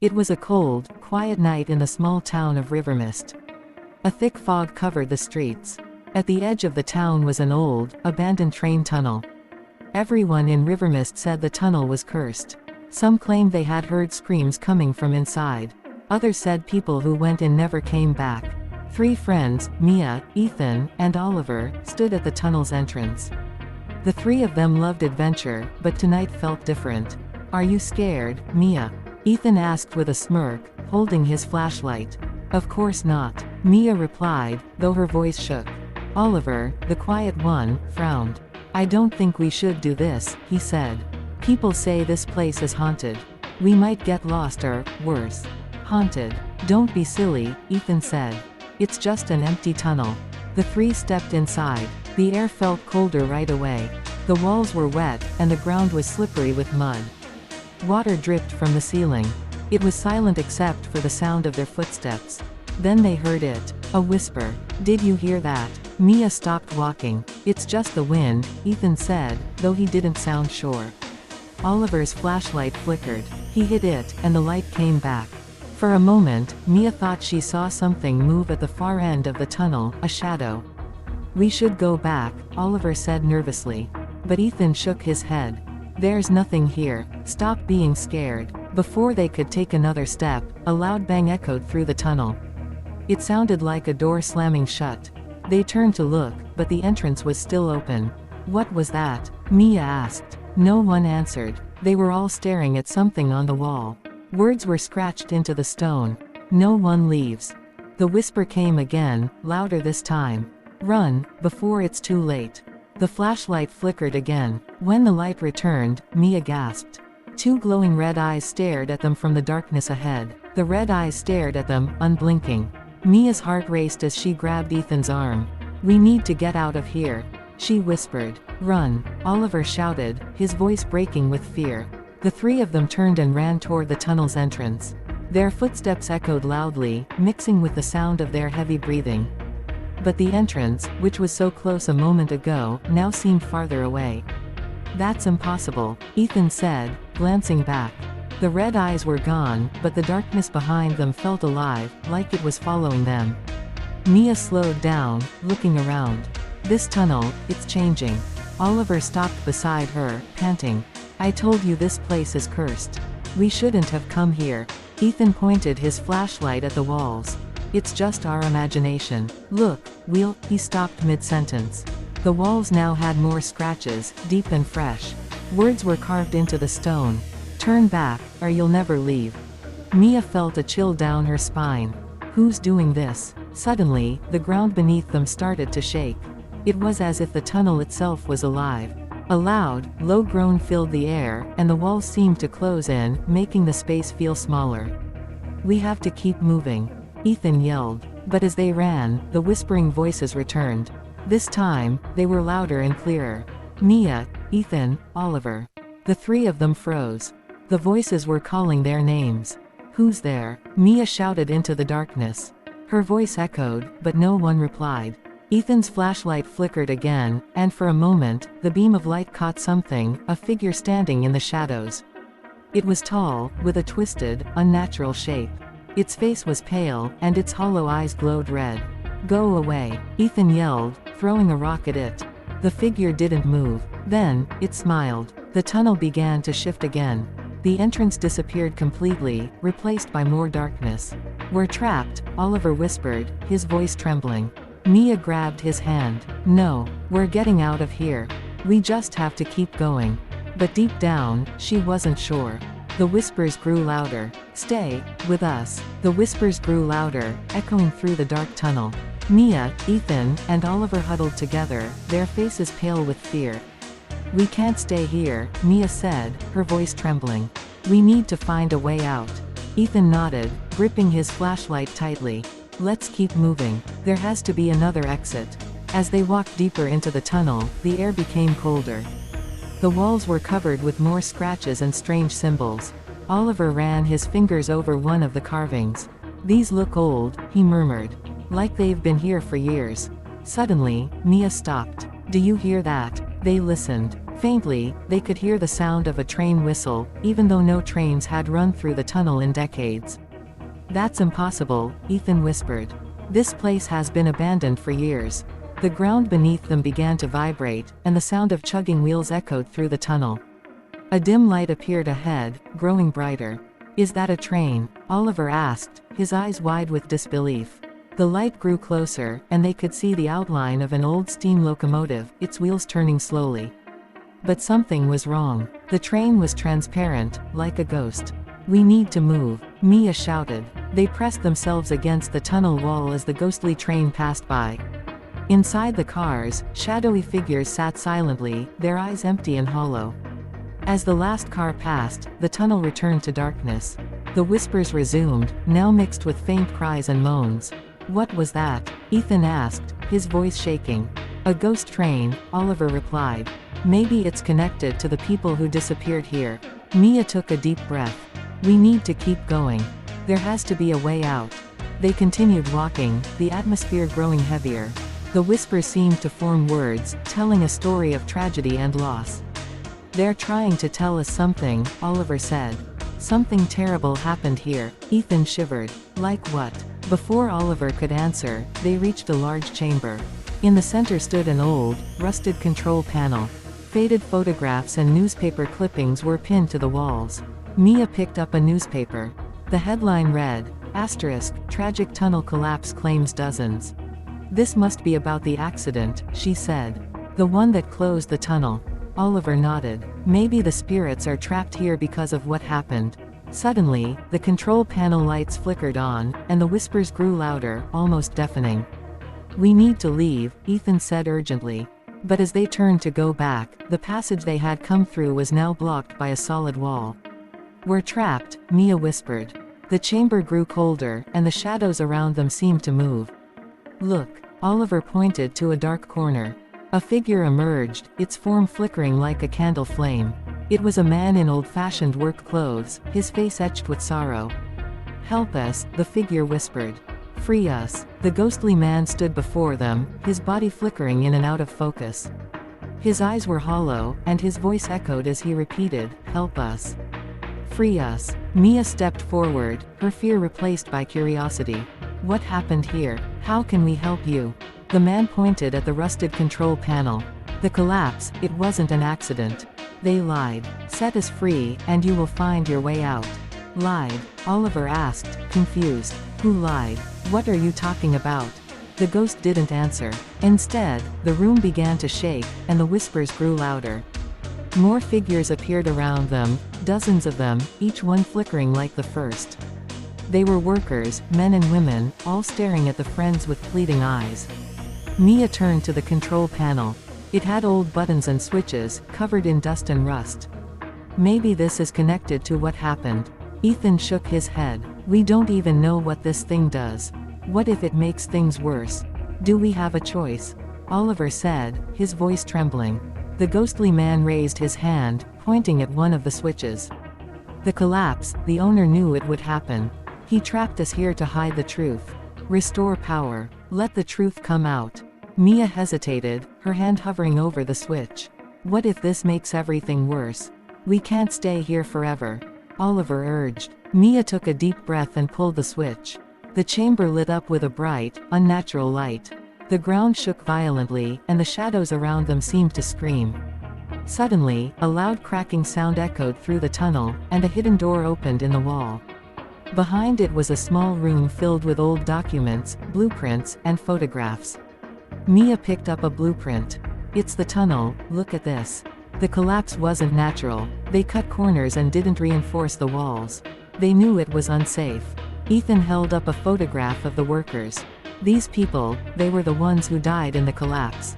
It was a cold, quiet night in the small town of Rivermist. A thick fog covered the streets. At the edge of the town was an old, abandoned train tunnel. Everyone in Rivermist said the tunnel was cursed. Some claimed they had heard screams coming from inside. Others said people who went in never came back. 3 friends, Mia, Ethan, and Oliver, stood at the tunnel's entrance. The 3 of them loved adventure, but tonight felt different. "Are you scared, Mia?" Ethan asked with a smirk, holding his flashlight. "Of course not," Mia replied, though her voice shook. Oliver, the quiet one, frowned. "I don't think we should do this," he said. "People say this place is haunted. We might get lost or, worse, haunted." "Don't be silly," Ethan said. "It's just an empty tunnel." The 3 stepped inside. The air felt colder right away. The walls were wet, and the ground was slippery with mud. Water dripped from the ceiling. It was silent except for the sound of their footsteps. Then they heard it. A whisper. "Did you hear that?" Mia stopped walking. "It's just the wind," Ethan said, though he didn't sound sure. Oliver's flashlight flickered. He hit it, and the light came back. For a moment, Mia thought she saw something move at the far end of the tunnel, a shadow. "We should go back," Oliver said nervously. But Ethan shook his head. "There's nothing here. Stop being scared." Before they could take another step, a loud bang echoed through the tunnel. It sounded like a door slamming shut. They turned to look, but the entrance was still open. "What was that?" Mia asked. No one answered. They were all staring at something on the wall. Words were scratched into the stone. "No one leaves." The whisper came again, louder this time. "Run, before it's too late." The flashlight flickered again. When the light returned, Mia gasped. 2 glowing red eyes stared at them from the darkness ahead. The red eyes stared at them, unblinking. Mia's heart raced as she grabbed Ethan's arm. "We need to get out of here," she whispered. "Run," Oliver shouted, his voice breaking with fear. The 3 of them turned and ran toward the tunnel's entrance. Their footsteps echoed loudly, mixing with the sound of their heavy breathing. But the entrance, which was so close a moment ago, now seemed farther away. "That's impossible," Ethan said, glancing back. The red eyes were gone, but the darkness behind them felt alive, like it was following them. Mia slowed down, looking around. "This tunnel, it's changing." Oliver stopped beside her, panting. "I told you this place is cursed. We shouldn't have come here." Ethan pointed his flashlight at the walls. "It's just our imagination. Look, he stopped mid-sentence. The walls now had more scratches, deep and fresh. Words were carved into the stone. "Turn back, or you'll never leave." Mia felt a chill down her spine. Who's doing this? Suddenly, the ground beneath them started to shake. It was as if the tunnel itself was alive. A loud, low groan filled the air, and the walls seemed to close in, making the space feel smaller. "We have to keep moving," Ethan yelled. But as they ran, the whispering voices returned. This time, they were louder and clearer. "Mia, Ethan, Oliver." The 3 of them froze. The voices were calling their names. "Who's there?" Mia shouted into the darkness. Her voice echoed, but no one replied. Ethan's flashlight flickered again, and for a moment, the beam of light caught something, a figure standing in the shadows. It was tall, with a twisted, unnatural shape. Its face was pale, and its hollow eyes glowed red. "Go away," Ethan yelled, throwing a rock at it. The figure didn't move. Then, it smiled. The tunnel began to shift again. The entrance disappeared completely, replaced by more darkness. "We're trapped," Oliver whispered, his voice trembling. Mia grabbed his hand. "No, we're getting out of here. We just have to keep going." But deep down, she wasn't sure. The whispers grew louder. "Stay with us." The whispers grew louder, echoing through the dark tunnel. Mia, Ethan, and Oliver huddled together, their faces pale with fear. "We can't stay here," Mia said, her voice trembling. "We need to find a way out." Ethan nodded, gripping his flashlight tightly. "Let's keep moving. There has to be another exit." As they walked deeper into the tunnel, the air became colder. The walls were covered with more scratches and strange symbols. Oliver ran his fingers over one of the carvings. "These look old," he murmured. "Like they've been here for years." Suddenly, Mia stopped. "Do you hear that?" They listened. Faintly, they could hear the sound of a train whistle, even though no trains had run through the tunnel in decades. "That's impossible," Ethan whispered. "This place has been abandoned for years." The ground beneath them began to vibrate, and the sound of chugging wheels echoed through the tunnel. A dim light appeared ahead, growing brighter. "Is that a train?" Oliver asked, his eyes wide with disbelief. The light grew closer, and they could see the outline of an old steam locomotive, its wheels turning slowly. But something was wrong. The train was transparent, like a ghost. "We need to move," Mia shouted. They pressed themselves against the tunnel wall as the ghostly train passed by. Inside the cars, shadowy figures sat silently, their eyes empty and hollow. As the last car passed, the tunnel returned to darkness. The whispers resumed, now mixed with faint cries and moans. "What was that?" Ethan asked, his voice shaking. "A ghost train," Oliver replied. "Maybe it's connected to the people who disappeared here." Mia took a deep breath. "We need to keep going. There has to be a way out." They continued walking, the atmosphere growing heavier. The whispers seemed to form words, telling a story of tragedy and loss. "They're trying to tell us something," Oliver said. "Something terrible happened here." Ethan shivered. "Like what?" Before Oliver could answer, they reached a large chamber. In the center stood an old, rusted control panel. Faded photographs and newspaper clippings were pinned to the walls. Mia picked up a newspaper. The headline read, "Tragic tunnel collapse claims dozens." "This must be about the accident," she said. "The one that closed the tunnel." Oliver nodded. "Maybe the spirits are trapped here because of what happened." Suddenly, the control panel lights flickered on, and the whispers grew louder, almost deafening. "We need to leave," Ethan said urgently. But as they turned to go back, the passage they had come through was now blocked by a solid wall. "We're trapped," Mia whispered. The chamber grew colder, and the shadows around them seemed to move. "Look," Oliver pointed to a dark corner. A figure emerged, its form flickering like a candle flame. It was a man in old-fashioned work clothes, his face etched with sorrow. "Help us," the figure whispered. "Free us." The ghostly man stood before them, his body flickering in and out of focus. His eyes were hollow, and his voice echoed as he repeated, "Help us. Free us." Mia stepped forward, her fear replaced by curiosity. "What happened here? How can we help you?" The man pointed at the rusted control panel. "The collapse, it wasn't an accident. They lied. Set us free, and you will find your way out." "Lied?" Oliver asked, confused. "Who lied? What are you talking about?" The ghost didn't answer. Instead, the room began to shake, and the whispers grew louder. More figures appeared around them, dozens of them, each one flickering like the first. They were workers, men and women, all staring at the friends with fleeting eyes. Mia turned to the control panel. It had old buttons and switches, covered in dust and rust. "Maybe this is connected to what happened." Ethan shook his head. "We don't even know what this thing does. What if it makes things worse? Do we have a choice?" Oliver said, his voice trembling. The ghostly man raised his hand, pointing at one of the switches. "The collapse, the owner knew it would happen. He trapped us here to hide the truth. Restore power. Let the truth come out." Mia hesitated, her hand hovering over the switch. "What if this makes everything worse? We can't stay here forever," Oliver urged. Mia took a deep breath and pulled the switch. The chamber lit up with a bright, unnatural light. The ground shook violently, and the shadows around them seemed to scream. Suddenly, a loud cracking sound echoed through the tunnel, and a hidden door opened in the wall. Behind it was a small room filled with old documents, blueprints, and photographs. Mia picked up a blueprint. "It's the tunnel, look at this." The collapse wasn't natural. They cut corners and didn't reinforce the walls. They knew it was unsafe. Ethan held up a photograph of the workers. These people, they were the ones who died in the collapse.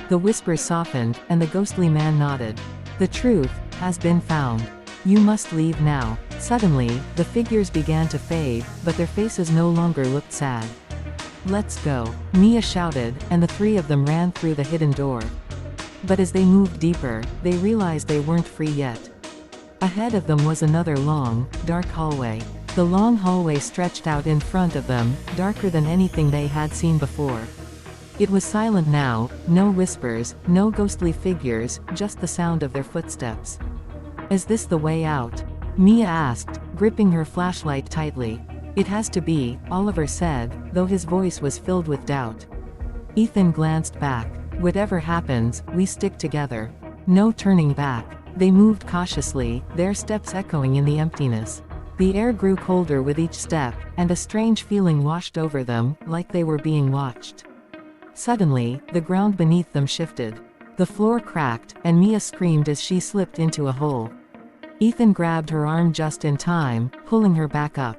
The whispers softened, and the ghostly man nodded. "The truth has been found. You must leave now." Suddenly, the figures began to fade, but their faces no longer looked sad. "Let's go," Mia shouted, and the three of them ran through the hidden door. But as they moved deeper, they realized they weren't free yet. Ahead of them was another long, dark hallway. The long hallway stretched out in front of them, darker than anything they had seen before. It was silent now, no whispers, no ghostly figures, just the sound of their footsteps. Is this the way out? Mia asked, gripping her flashlight tightly. It has to be, Oliver said, though his voice was filled with doubt. Ethan glanced back. Whatever happens, we stick together. No turning back. They moved cautiously, their steps echoing in the emptiness. The air grew colder with each step, and a strange feeling washed over them, like they were being watched. Suddenly, the ground beneath them shifted. The floor cracked, and Mia screamed as she slipped into a hole. Ethan grabbed her arm just in time, pulling her back up.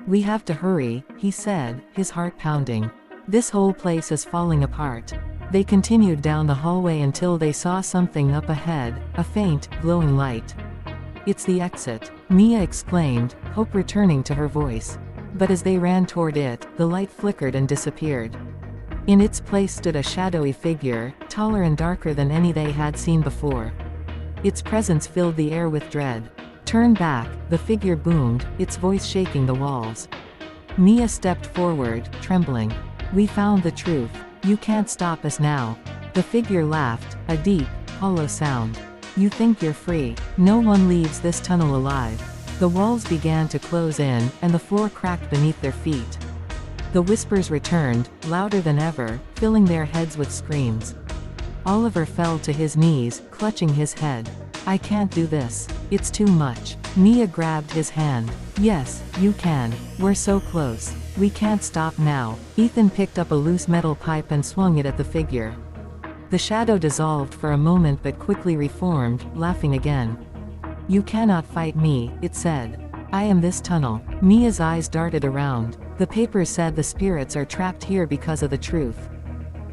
We have to hurry, he said, his heart pounding. This whole place is falling apart. They continued down the hallway until they saw something up ahead, a faint, glowing light. It's the exit, Mia exclaimed, hope returning to her voice. But as they ran toward it, the light flickered and disappeared. In its place stood a shadowy figure, taller and darker than any they had seen before. Its presence filled the air with dread. Turn back, the figure boomed, its voice shaking the walls. Mia stepped forward, trembling. We found the truth. You can't stop us now. The figure laughed, a deep, hollow sound. You think you're free. No one leaves this tunnel alive. The walls began to close in, and the floor cracked beneath their feet. The whispers returned, louder than ever, filling their heads with screams. Oliver fell to his knees, clutching his head. I can't do this. It's too much. Mia grabbed his hand. Yes, you can. We're so close. We can't stop now. Ethan picked up a loose metal pipe and swung it at the figure. The shadow dissolved for a moment but quickly reformed, laughing again. You cannot fight me, it said. I am this tunnel. Mia's eyes darted around. The papers said the spirits are trapped here because of the truth.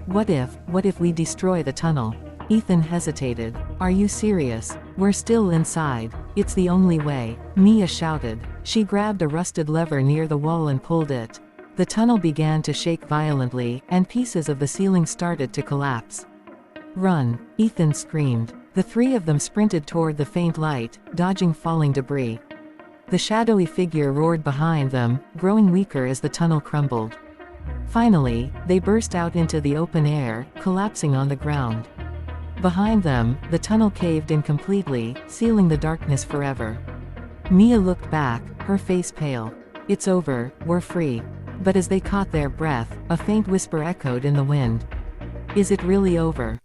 What if we destroy the tunnel? Ethan hesitated. Are you serious? We're still inside. It's the only way, Mia shouted. She grabbed a rusted lever near the wall and pulled it. The tunnel began to shake violently, and pieces of the ceiling started to collapse. Run, Ethan screamed. The three of them sprinted toward the faint light, dodging falling debris. The shadowy figure roared behind them, growing weaker as the tunnel crumbled. Finally, they burst out into the open air, collapsing on the ground. Behind them, the tunnel caved in completely, sealing the darkness forever. Mia looked back, her face pale. It's over, we're free. But as they caught their breath, a faint whisper echoed in the wind. Is it really over?